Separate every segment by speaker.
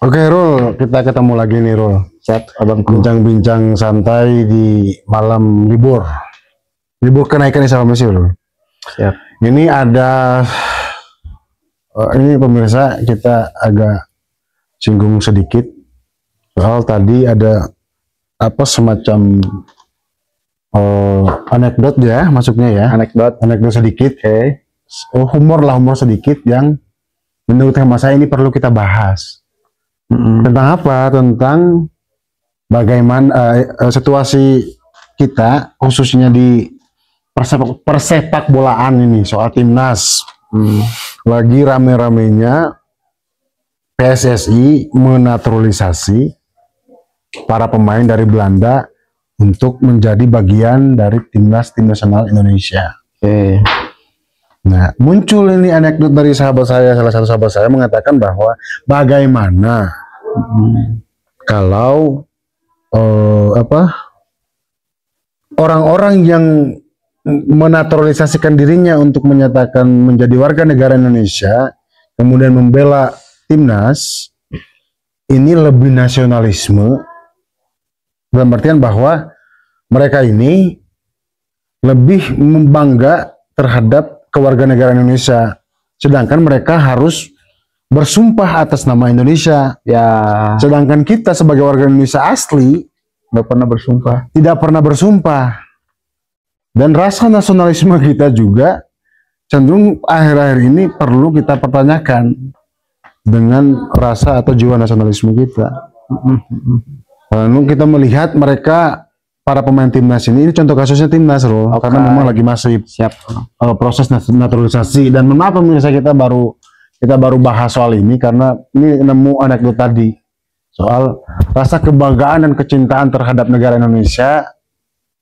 Speaker 1: Oke, Rul, kita ketemu lagi nih, Rul.
Speaker 2: Siap, abangku.
Speaker 1: Bincang-bincang santai di malam libur. Libur kenaikan sama Mesir, Rul.
Speaker 2: Siap.
Speaker 1: Ini ada, ini pemirsa, kita agak singgung sedikit. Soal tadi ada apa semacam anekdot ya, masuknya ya. Anekdot sedikit.
Speaker 2: Oke.
Speaker 1: Humor sedikit yang menurut hemat saya ini perlu kita bahas. Tentang apa? Tentang bagaimana situasi kita khususnya di persepak bolaan ini soal timnas. Lagi rame-ramenya PSSI menaturalisasi para pemain dari Belanda untuk menjadi bagian dari timnas tim nasional Indonesia.
Speaker 2: Oke.
Speaker 1: Nah, muncul ini anekdot dari sahabat saya, salah satu sahabat saya mengatakan bahwa bagaimana kalau orang-orang yang menaturalisasikan dirinya untuk menyatakan menjadi warga negara Indonesia, kemudian membela timnas, ini lebih nasionalisme, dalam artian bahwa mereka ini lebih membangga terhadap kewarganegaraan Indonesia, sedangkan mereka harus bersumpah atas nama Indonesia.
Speaker 2: Ya.
Speaker 1: Sedangkan kita sebagai warga Indonesia asli tidak pernah bersumpah. Dan rasa nasionalisme kita juga cenderung akhir-akhir ini perlu kita pertanyakan dengan rasa atau jiwa nasionalisme kita. Lalu kita melihat mereka para pemain timnas ini contoh kasusnya timnas loh, karena memang lagi masih proses naturalisasi. Dan mengapa pemirsa kita baru bahas soal ini, karena ini nemu anekdot tadi soal rasa kebanggaan dan kecintaan terhadap negara Indonesia.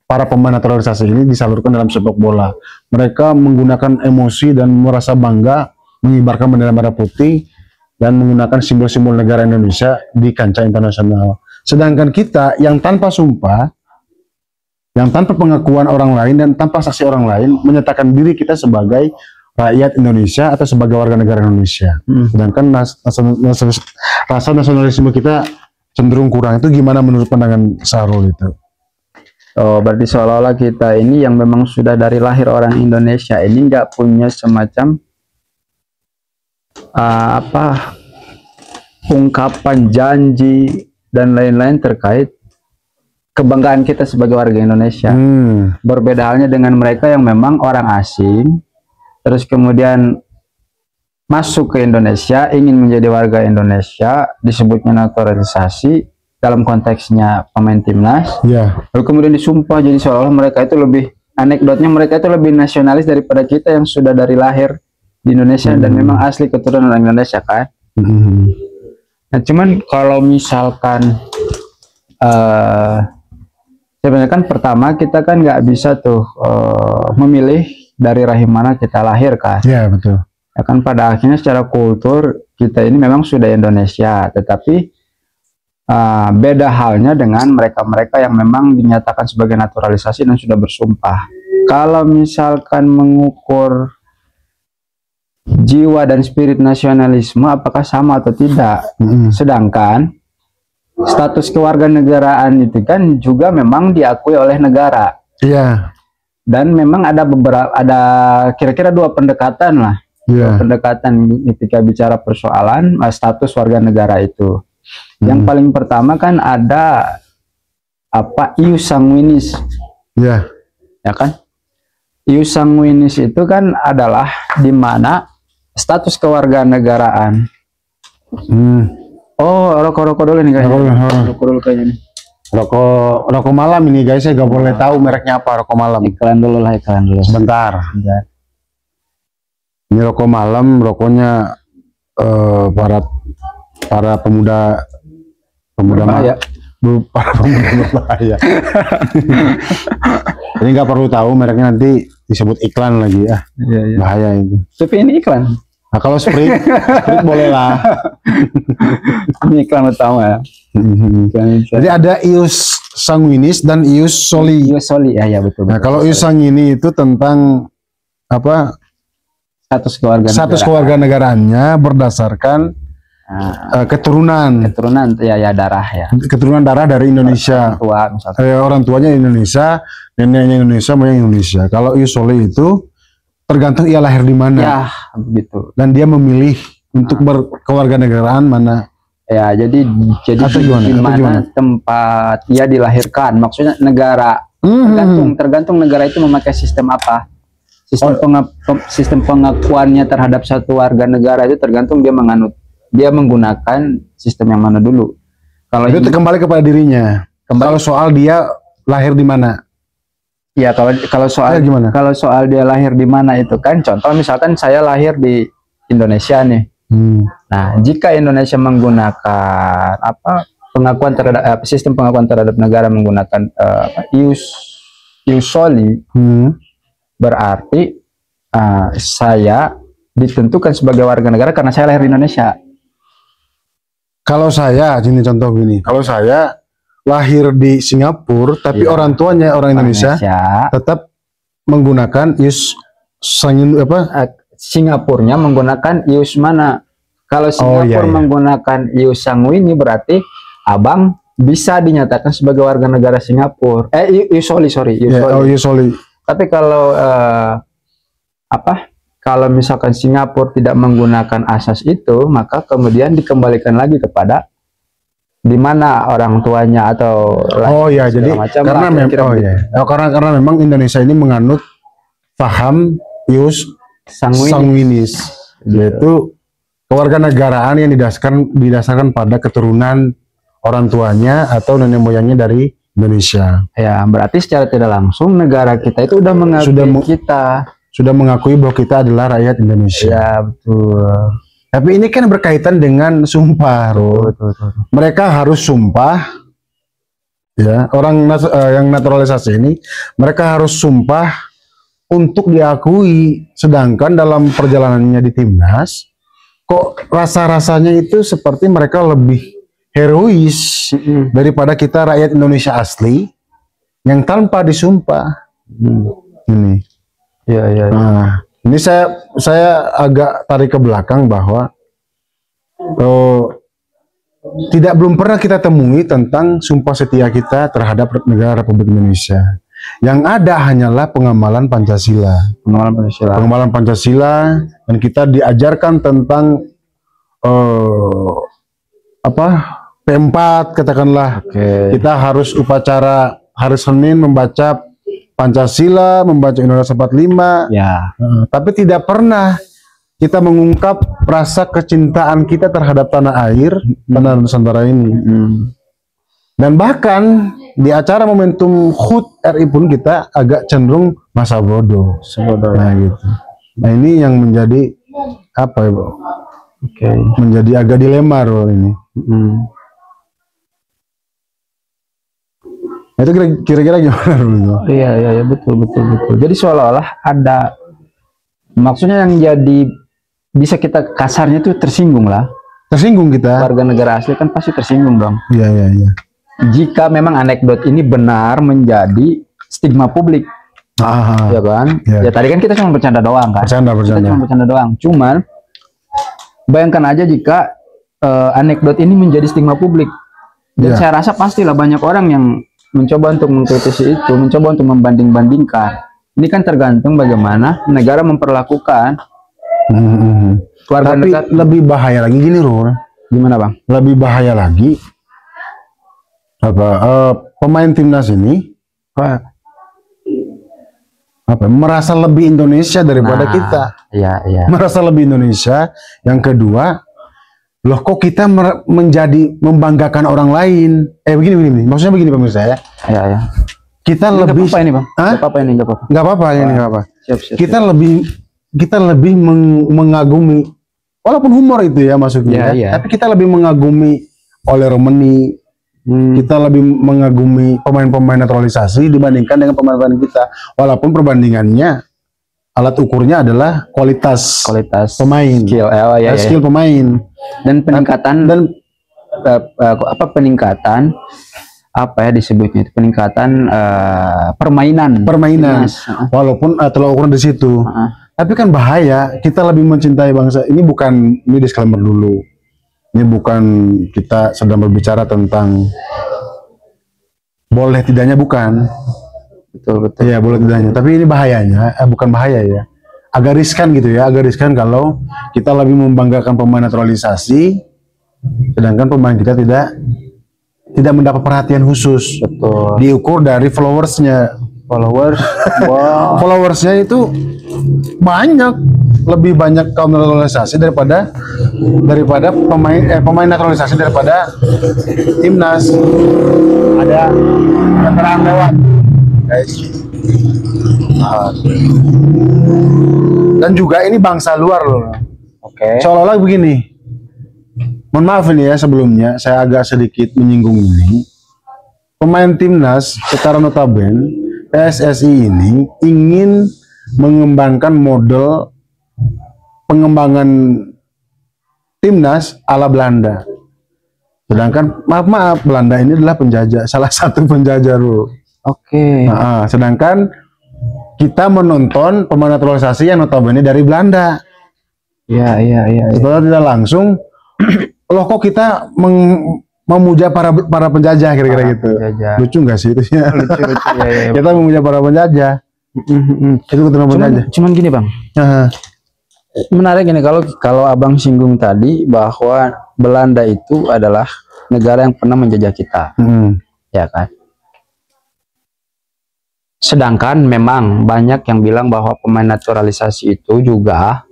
Speaker 1: Para pemain naturalisasi ini disalurkan dalam sepak bola. Mereka menggunakan emosi dan merasa bangga mengibarkan bendera merah putih dan menggunakan simbol-simbol negara Indonesia di kancah internasional. Sedangkan kita yang tanpa sumpah, yang tanpa pengakuan orang lain dan tanpa saksi orang lain, menyatakan diri kita sebagai rakyat Indonesia atau sebagai warga negara Indonesia. Sedangkan rasa nasionalisme kita cenderung kurang. Itu gimana menurut pandangan Sahrul itu?
Speaker 2: Oh, berarti seolah-olah kita ini yang memang sudah dari lahir orang Indonesia ini nggak punya semacam ungkapan janji dan lain-lain terkait kebanggaan kita sebagai warga Indonesia. Berbeda halnya dengan mereka yang memang orang asing, terus kemudian masuk ke Indonesia, ingin menjadi warga Indonesia, disebutnya naturalisasi dalam konteksnya pemain timnas. Lalu kemudian disumpah, jadi seolah-olah mereka itu lebih, anekdotnya mereka itu lebih nasionalis daripada kita yang sudah dari lahir di Indonesia dan memang asli keturunan orang Indonesia kan. Nah, cuman kalau misalkan sebenarnya kan pertama kita kan nggak bisa tuh memilih dari rahim mana kita lahir kan.
Speaker 1: Iya, betul.
Speaker 2: Ya kan, pada akhirnya secara kultur kita ini memang sudah Indonesia, tetapi beda halnya dengan mereka-mereka yang memang dinyatakan sebagai naturalisasi dan sudah bersumpah. Kalau misalkan mengukur jiwa dan spirit nasionalisme apakah sama atau tidak, sedangkan status kewarganegaraan itu kan juga memang diakui oleh negara.
Speaker 1: Iya.
Speaker 2: Dan memang ada beberapa, ada kira-kira dua pendekatan lah. Dua pendekatan ketika bicara persoalan status warga negara itu. Yang paling pertama kan ada ius sanguinis. Ya kan? Ius sanguinis itu kan adalah di mana status kewarganegaraan. Oh, rokok dulu nih guys. Rokok dulu kayaknya nih.
Speaker 1: Rokok malam ini guys, saya gak boleh tahu mereknya apa. Rokok malam.
Speaker 2: Iklan dulu.
Speaker 1: Sebentar. Ini rokok malam, rokoknya para pemuda berbahaya. Para pemuda berbahaya. Ini nggak perlu tahu mereknya, nanti disebut iklan lagi ya. Bahaya itu.
Speaker 2: Tapi ini iklan.
Speaker 1: Nah, kalau Sprite boleh lah.
Speaker 2: Ini iklan utama ya.
Speaker 1: Jadi ada ius sanguinis dan ius soli.
Speaker 2: Ius soli ya, betul.
Speaker 1: Nah, kalau ius sanguinis itu tentang apa?
Speaker 2: Status kewarganegaraannya
Speaker 1: berdasarkan keturunan
Speaker 2: ya darah ya.
Speaker 1: Keturunan darah dari Indonesia.
Speaker 2: Orang tua misalnya.
Speaker 1: Orang tuanya Indonesia, neneknya Indonesia, moyang Indonesia. Kalau ius soli itu tergantung ia lahir di mana.
Speaker 2: Ya, begitu.
Speaker 1: Dan dia memilih untuk berkewarganegaraan mana.
Speaker 2: Ya, jadi di mana tempat ia dilahirkan. Maksudnya negara. Tergantung negara itu memakai sistem apa. Sistem pengakuannya terhadap satu warga negara itu tergantung dia menggunakan sistem yang mana dulu. Kalau
Speaker 1: itu kembali kepada dirinya. Kalau soal dia lahir di mana?
Speaker 2: Ya, kalau soal
Speaker 1: gimana?
Speaker 2: Kalau soal dia lahir di mana itu kan contoh misalkan saya lahir di Indonesia nih. Nah, jika Indonesia menggunakan pengakuan terhadap sistem pengakuan terhadap negara menggunakan ius soli, berarti saya ditentukan sebagai warga negara karena saya lahir di Indonesia. Kalau saya,
Speaker 1: contoh gini, kalau saya lahir di Singapura, tapi orang tuanya orang Indonesia, tetap menggunakan ius
Speaker 2: Singapurnya menggunakan ius mana? Kalau Singapura menggunakan ius sanguini, berarti abang bisa dinyatakan sebagai warga negara Singapura. Ius soli.
Speaker 1: Ius soli.
Speaker 2: Tapi kalau kalau misalkan Singapura tidak menggunakan asas itu, maka kemudian dikembalikan lagi kepada di mana orang tuanya atau
Speaker 1: jadi karena memang Indonesia ini menganut paham ius sanguinis, yaitu kewarganegaraan yang didasarkan pada keturunan orang tuanya atau nenek moyangnya dari Indonesia.
Speaker 2: Ya, berarti secara tidak langsung negara kita itu sudah
Speaker 1: mengakui bahwa kita adalah rakyat Indonesia.
Speaker 2: Ya, betul.
Speaker 1: Tapi ini kan berkaitan dengan sumpah,
Speaker 2: betul.
Speaker 1: Mereka harus sumpah, ya. Orang yang naturalisasi ini, mereka harus sumpah untuk diakui. Sedangkan dalam perjalanannya di timnas, kok rasa-rasanya itu seperti mereka lebih herois daripada kita rakyat Indonesia asli yang tanpa disumpah. Ini.
Speaker 2: Ya.
Speaker 1: Nah, ini saya agak tarik ke belakang bahwa belum pernah kita temui tentang sumpah setia kita terhadap negara Republik Indonesia. Yang ada hanyalah pengamalan Pancasila. Pengamalan Pancasila, dan kita diajarkan tentang P4 katakanlah. Kita harus upacara hari Senin membaca Pancasila, membaca Undang-Undang 45.
Speaker 2: Ya.
Speaker 1: Tapi tidak pernah kita mengungkap rasa kecintaan kita terhadap tanah air, tanah Nusantara ini. Dan bahkan di acara momentum HUT RI pun kita agak cenderung masa bodoh. Nah, gitu. Nah, ini yang menjadi menjadi agak dilema ini. Itu kira-kira gimana dulu?
Speaker 2: Iya, betul. Jadi seolah-olah ada, maksudnya yang jadi bisa kita kasarnya tuh tersinggung kita. Warga negara asli kan pasti tersinggung dong.
Speaker 1: Iya.
Speaker 2: Jika memang anekdot ini benar menjadi stigma publik, ya kan? Ya tadi kan kita cuma bercanda doang kan? Kita cuma bercanda doang. Cuman bayangkan aja jika anekdot ini menjadi stigma publik. Dan saya rasa pastilah banyak orang yang mencoba untuk mengkritisi itu, mencoba untuk membanding-bandingkan. Ini kan tergantung bagaimana negara memperlakukan
Speaker 1: warga negara. Lebih bahaya lagi gini, Rul.
Speaker 2: Gimana, Bang?
Speaker 1: Lebih bahaya lagi pemain timnas ini merasa lebih Indonesia daripada kita.
Speaker 2: Iya.
Speaker 1: Merasa lebih Indonesia. Yang kedua, loh kok kita menjadi membanggakan orang lain? Begini. Maksudnya begini pemirsa ya.
Speaker 2: Iya.
Speaker 1: Kita ini lebih
Speaker 2: apa ini, Bang? Enggak apa-apa. Siap.
Speaker 1: Kita lebih mengagumi, walaupun humor itu ya maksudnya.
Speaker 2: Iya.
Speaker 1: Tapi kita lebih mengagumi Ole Romeni. Kita lebih mengagumi pemain-pemain naturalisasi dibandingkan dengan pemain-pemain kita. Walaupun perbandingannya alat ukurnya adalah kualitas pemain, skill pemain,
Speaker 2: dan peningkatan peningkatan disebutnya itu peningkatan permainan.
Speaker 1: Walaupun tolak ukur di situ. Tapi kan bahaya, kita lebih mencintai bangsa. Ini disclaimer dulu. Ini bukan kita sedang berbicara tentang boleh tidaknya, bukan.
Speaker 2: Betul.
Speaker 1: Iya, boleh tidaknya. Tapi ini bahayanya, bukan bahaya ya. Agak riskan gitu ya, agak riskan kalau kita lebih membanggakan pemain naturalisasi, sedangkan pemain kita tidak mendapat perhatian khusus.
Speaker 2: Betul.
Speaker 1: Diukur dari followersnya.
Speaker 2: Wow.
Speaker 1: Followersnya itu banyak, lebih banyak kaum naturalisasi daripada pemain naturalisasi daripada timnas. Ada kendaraan lewat, guys. Dan juga ini bangsa luar loh.
Speaker 2: Oke.
Speaker 1: Seolah-olah begini. Mohon maaf ini ya, sebelumnya saya agak sedikit menyinggung ini. Pemain timnas secara notabene PSSI ini ingin mengembangkan model pengembangan timnas ala Belanda. Sedangkan maaf Belanda ini adalah penjajah, salah satu penjajah loh.
Speaker 2: Oke.
Speaker 1: Nah, sedangkan kita menonton pemain naturalisasi yang notabene dari Belanda.
Speaker 2: Iya.
Speaker 1: Setelah tidak langsung, loh kok kita memuja para penjajah kira-kira gitu.
Speaker 2: Penjajah.
Speaker 1: Lucu nggak sih itu ya?
Speaker 2: Lucu ya.
Speaker 1: Kita memuja para penjajah. Itu ketemu penjajah.
Speaker 2: Cuman gini bang, menarik ini kalau abang singgung tadi bahwa Belanda itu adalah negara yang pernah menjajah kita, ya kan? Sedangkan memang banyak yang bilang bahwa pemain naturalisasi itu juga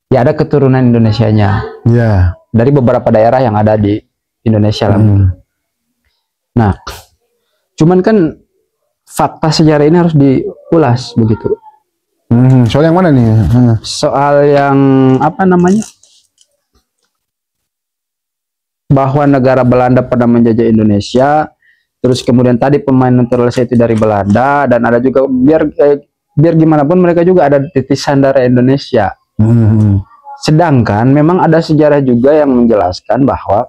Speaker 2: ya ada keturunan Indonesianya.
Speaker 1: Ya.
Speaker 2: Dari beberapa daerah yang ada di Indonesia lah. Nah, cuman kan fakta sejarah ini harus diulas begitu.
Speaker 1: Soal yang mana nih?
Speaker 2: Soal yang apa namanya? Bahwa negara Belanda pernah menjajah Indonesia. Terus kemudian tadi pemain naturalisasi itu dari Belanda, dan ada juga biar gimana pun mereka juga ada titisan darah Indonesia. Sedangkan memang ada sejarah juga yang menjelaskan bahwa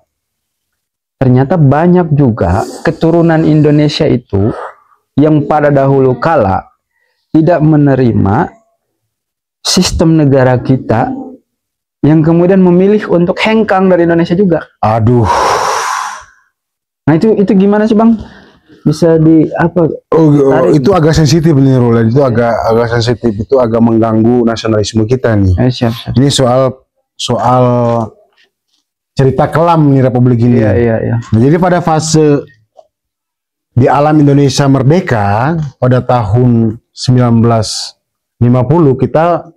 Speaker 2: ternyata banyak juga keturunan Indonesia itu yang pada dahulu kala tidak menerima sistem negara kita, yang kemudian memilih untuk hengkang dari Indonesia juga.
Speaker 1: Aduh.
Speaker 2: Nah itu gimana sih bang? Bisa di apa?
Speaker 1: Itu agak sensitif nih Roland. Itu agak sensitif. Itu agak mengganggu nasionalisme kita nih.
Speaker 2: Siap.
Speaker 1: Ini soal cerita kelam nih Republik ini.
Speaker 2: Iya.
Speaker 1: Nah, jadi pada fase di alam Indonesia merdeka pada tahun 1950 kita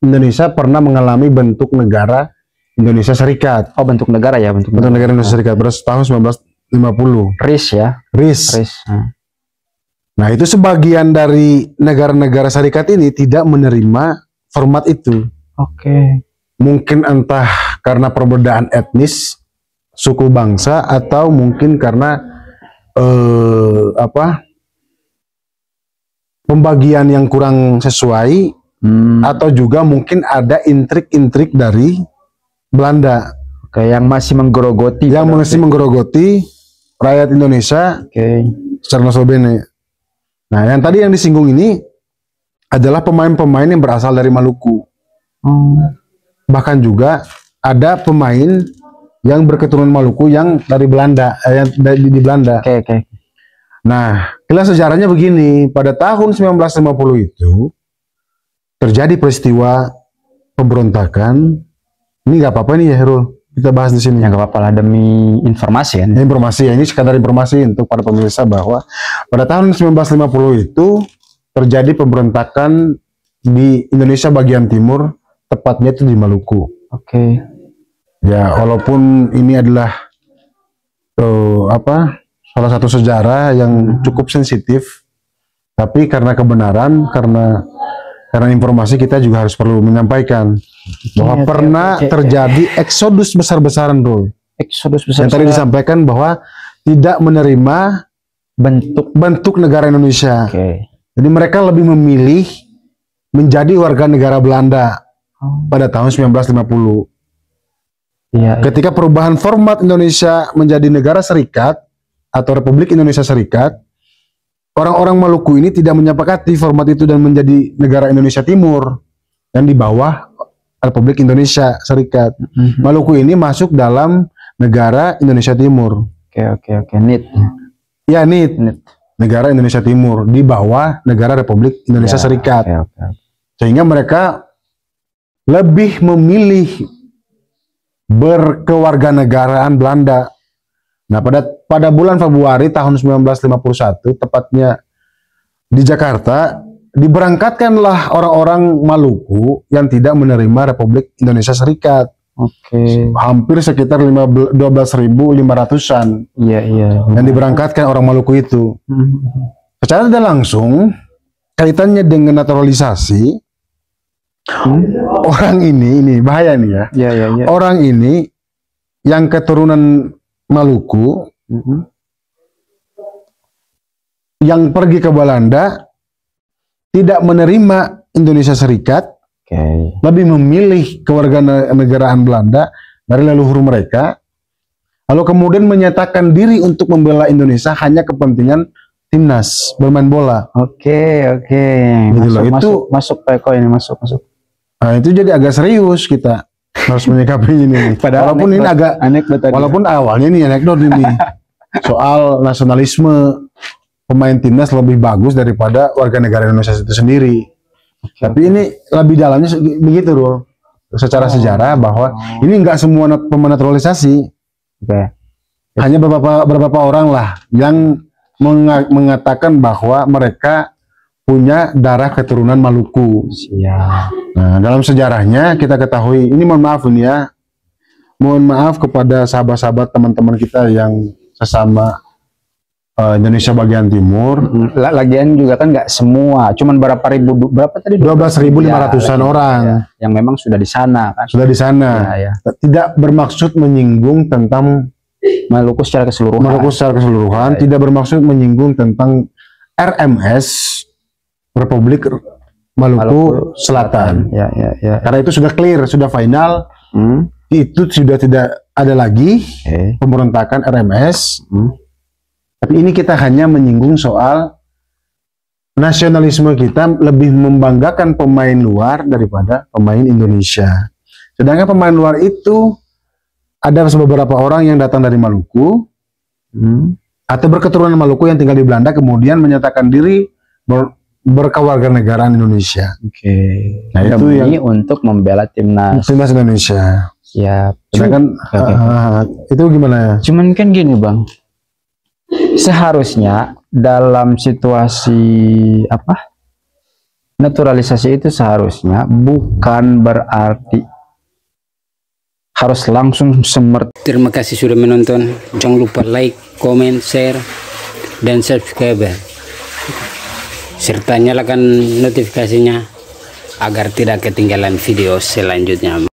Speaker 1: Indonesia pernah mengalami bentuk negara Indonesia Serikat.
Speaker 2: Oh, bentuk negara ya, bentuk
Speaker 1: negara Indonesia Serikat pada tahun 1950.
Speaker 2: RIS ya.
Speaker 1: RIS. Nah, itu sebagian dari negara-negara Serikat ini tidak menerima format itu.
Speaker 2: Oke.
Speaker 1: Mungkin entah karena perbedaan etnis, suku bangsa, atau mungkin karena pembagian yang kurang sesuai, atau juga mungkin ada intrik-intrik dari Belanda.
Speaker 2: Oke, yang masih menggerogoti.
Speaker 1: Yang masih menggerogoti rakyat Indonesia.
Speaker 2: Oke.
Speaker 1: Secara notabene. Nah, yang tadi yang disinggung ini adalah pemain-pemain yang berasal dari Maluku. Bahkan juga ada pemain yang berketurunan Maluku yang dari Belanda, yang di Belanda.
Speaker 2: Oke.
Speaker 1: Nah, kilas sejarahnya begini, pada tahun 1950 itu terjadi peristiwa pemberontakan. Ini nggak apa-apa nih ya, Herul, kita bahas di sini.
Speaker 2: Ya nggak apa-apa lah, demi informasi kan.
Speaker 1: Informasi ya, ini sekadar informasi untuk para pemirsa bahwa pada tahun 1950 itu terjadi pemberontakan di Indonesia bagian timur, tepatnya itu di Maluku.
Speaker 2: Oke.
Speaker 1: Ya, walaupun ini adalah salah satu sejarah yang cukup sensitif, tapi karena kebenaran, karena informasi kita juga harus perlu menyampaikan bahwa pernah terjadi eksodus besar-besaran, Bro.
Speaker 2: Eksodus besar.
Speaker 1: Yang tadi disampaikan bahwa tidak menerima bentuk negara Indonesia. Jadi mereka lebih memilih menjadi warga negara Belanda pada tahun 1950. Ketika perubahan format Indonesia menjadi negara serikat atau Republik Indonesia Serikat, orang-orang Maluku ini tidak menyepakati format itu dan menjadi negara Indonesia Timur yang di bawah Republik Indonesia Serikat. Maluku ini masuk dalam negara Indonesia Timur.
Speaker 2: Oke. NIT.
Speaker 1: Ya, NIT. Negara Indonesia Timur di bawah negara Republik Indonesia Serikat. Sehingga mereka lebih memilih berkewarganegaraan Belanda. Nah, pada bulan Februari tahun 1951, tepatnya di Jakarta, diberangkatkanlah orang-orang Maluku yang tidak menerima Republik Indonesia Serikat. Hampir sekitar 12.500-an.
Speaker 2: Iya.
Speaker 1: Yang diberangkatkan orang Maluku itu. Secara tidak langsung, kaitannya dengan naturalisasi, orang ini bahaya nih ya.
Speaker 2: Iya.
Speaker 1: Orang ini yang keturunan Maluku, yang pergi ke Belanda, tidak menerima Indonesia Serikat, lebih memilih kewarganegaraan Belanda dari leluhur mereka, lalu kemudian menyatakan diri untuk membela Indonesia hanya kepentingan timnas bermain bola.
Speaker 2: Oke.
Speaker 1: Gitu
Speaker 2: Masuk Pak Eko ini masuk.
Speaker 1: Nah, itu jadi agak serius kita harus menyikapi ini. Walaupun ini agak walaupun awalnya ini anekdot ini soal nasionalisme pemain timnas lebih bagus daripada warga negara Indonesia itu sendiri. Tapi ini lebih dalamnya begitu, Rul. Secara sejarah bahwa ini enggak semua pemain naturalisasi. Hanya beberapa orang lah yang mengatakan bahwa mereka punya darah keturunan Maluku. Nah, dalam sejarahnya kita ketahui, ini mohon maaf ini ya. Mohon maaf kepada sahabat-sahabat teman-teman kita yang sesama Indonesia bagian timur.
Speaker 2: Lagian juga kan nggak semua, cuman berapa tadi?
Speaker 1: 12.500-an orang
Speaker 2: yang memang sudah di sana kan.
Speaker 1: Sudah di sana. Tidak bermaksud menyinggung tentang
Speaker 2: Maluku secara keseluruhan. Tidak
Speaker 1: bermaksud menyinggung tentang RMS Republik Maluku Selatan. Karena itu sudah clear, sudah final. Itu sudah tidak ada lagi pemberontakan RMS. Tapi ini kita hanya menyinggung soal nasionalisme kita lebih membanggakan pemain luar daripada pemain Indonesia. Sedangkan pemain luar itu ada beberapa orang yang datang dari Maluku atau berketurunan Maluku yang tinggal di Belanda kemudian menyatakan diri berkewarganegaraan Indonesia.
Speaker 2: Nah, itu yang untuk membela timnas
Speaker 1: Indonesia. Sedangkan itu gimana ya?
Speaker 2: Cuman kan gini, Bang. Seharusnya dalam situasi naturalisasi itu seharusnya bukan berarti harus langsung semerta.
Speaker 3: Terima kasih sudah menonton. Jangan lupa like, comment, share, dan subscribe, serta nyalakan notifikasinya agar tidak ketinggalan video selanjutnya.